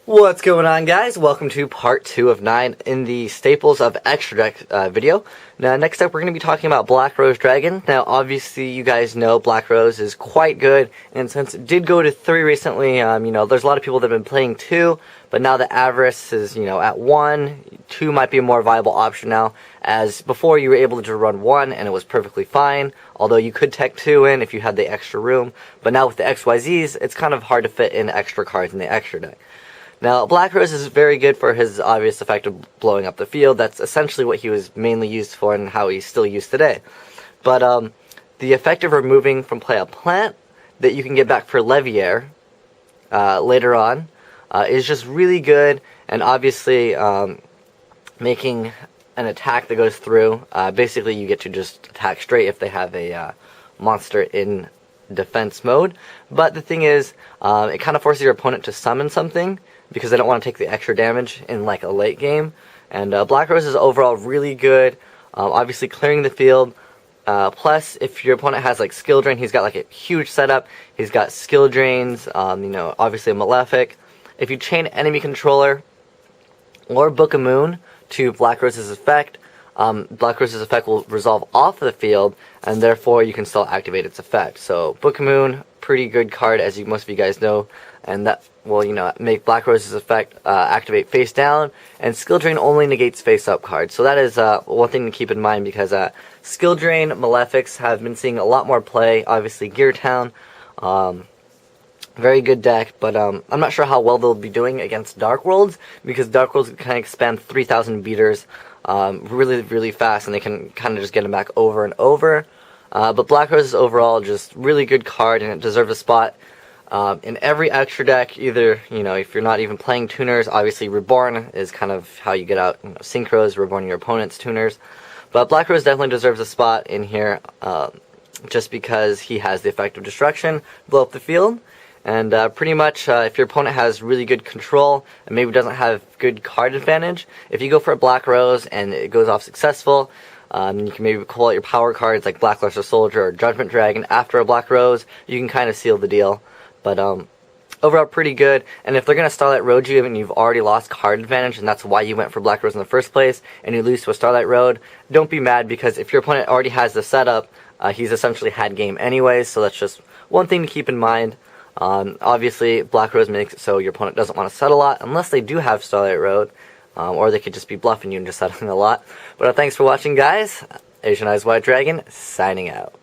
What's going on, guys? Welcome to part 2 of 9 in the Staples of Extra Deck video. Now, next up, we're going to be talking about Black Rose Dragon. Now, obviously, you guys know Black Rose is quite good, and since it did go to 3 recently, there's a lot of people that have been playing 2, but now the Avarice is, at 1. 2 might be a more viable option now, as before you were able to run 1 and it was perfectly fine, although you could tech 2 in if you had the extra room, but now with the XYZs, it's kind of hard to fit in extra cards in the extra deck. Now, Black Rose is very good for his obvious effect of blowing up the field. That's essentially what he was mainly used for and how he's still used today. But the effect of removing from play a plant that you can get back for Leviair later on is just really good, and obviously making an attack that goes through. Basically, you get to just attack straight if they have a monster in defense mode. But the thing is, it kind of forces your opponent to summon something, because they don't want to take the extra damage in like a late game. And Black Rose is overall really good, obviously clearing the field. Plus, if your opponent has like skill drain, he's got like a huge setup. He's got skill drains, obviously a Malefic. If you chain enemy controller or Book of Moon to Black Rose's effect, Black Rose's effect will resolve off the field, and therefore you can still activate its effect. So Book of Moon, pretty good card, as most of you guys know, and that will, make Black Rose's effect activate face down, and Skill Drain only negates face up cards. So that is one thing to keep in mind, because Skill Drain Malefics have been seeing a lot more play. Obviously, Gear Town, very good deck, but I'm not sure how well they'll be doing against Dark Worlds, because Dark Worlds can expand 3,000 beaters really, really fast, and they can kind of just get them back over and over. But Black Rose is overall just really good card, and it deserves a spot in every extra deck. Either, if you're not even playing tuners, obviously Reborn is kind of how you get out, Synchros, reborning your opponent's tuners. But Black Rose definitely deserves a spot in here, just because he has the effect of destruction, blow up the field. And pretty much, if your opponent has really good control and maybe doesn't have good card advantage, if you go for a Black Rose and it goes off successful, you can maybe pull out your power cards like Blackluster Soldier or Judgment Dragon after a Black Rose. You can kind of seal the deal. But overall, pretty good. And if they're going to Starlight Road you and you've already lost card advantage, and that's why you went for Black Rose in the first place, and you lose to a Starlight Road, don't be mad, because if your opponent already has the setup, he's essentially had game anyways. So that's just one thing to keep in mind. Obviously, Black Rose makes it so your opponent doesn't want to set a lot unless they do have Starlight Road, or they could just be bluffing you and just settling a lot. But thanks for watching, guys. Asian Eyes White Dragon, signing out.